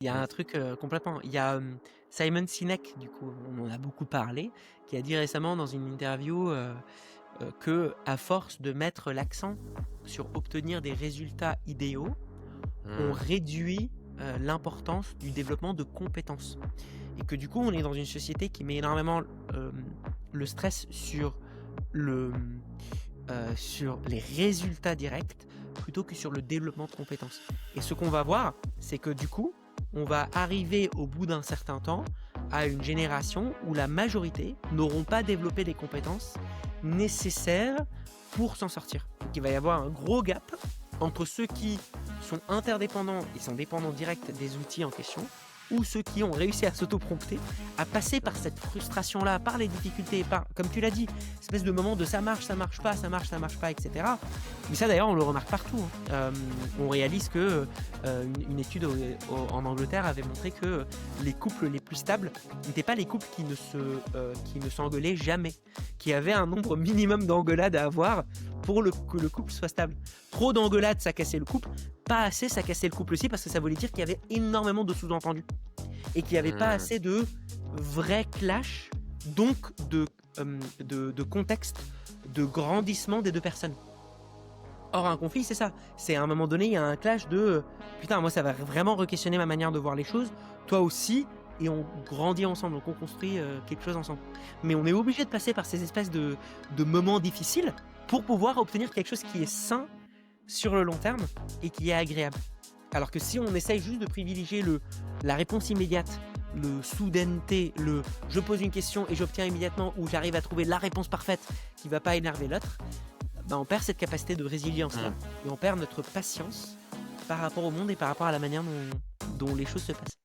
Il y a un truc, complètement. Il y a, Simon Sinek, du coup, on en a beaucoup parlé, qui a dit récemment dans une interview, qu'à force de mettre l'accent sur obtenir des résultats idéaux, on Mmh. réduit, l'importance du développement de compétences et que du coup, on est dans une société qui met énormément, le stress le, sur les résultats directs plutôt que sur le développement de compétences. Et ce qu'on va voir, c'est que du coup, on va arriver au bout d'un certain temps à une génération où la majorité n'auront pas développé les compétences nécessaires pour s'en sortir. Donc il va y avoir un gros gap entre ceux qui sont interdépendants et sont dépendants directs des outils en question, ou ceux qui ont réussi à s'auto-prompter, à passer par cette frustration-là, par les difficultés, par, comme tu l'as dit, espèce de moment de ça marche pas, ça marche pas, etc. Mais ça d'ailleurs on le remarque partout, hein. On réalise que une étude en Angleterre avait montré que les couples les plus stables n'étaient pas les couples qui ne s'engueulaient jamais, qui avaient un nombre minimum d'engueulades à avoir pour que le couple soit stable. Trop d'engueulades, ça cassait le couple. Pas assez, ça cassait le couple aussi parce que ça voulait dire qu'il y avait énormément de sous-entendus et qu'il n'y avait pas Mmh. assez de vrais clashs, donc de contexte, de grandissement des deux personnes. Or, un conflit, c'est ça. C'est à un moment donné, il y a un clash de putain, moi, ça va vraiment re-questionner ma manière de voir les choses, toi aussi, et on grandit ensemble, donc on construit quelque chose ensemble. Mais on est obligé de passer par ces espèces de moments difficiles pour pouvoir obtenir quelque chose qui est sain sur le long terme et qui est agréable. Alors que si on essaye juste de privilégier la réponse immédiate, le soudaineté, le je pose une question et j'obtiens immédiatement ou j'arrive à trouver la réponse parfaite qui va pas énerver l'autre, ben on perd cette capacité de résilience-là Mmh. et on perd notre patience par rapport au monde et par rapport à la manière dont les choses se passent.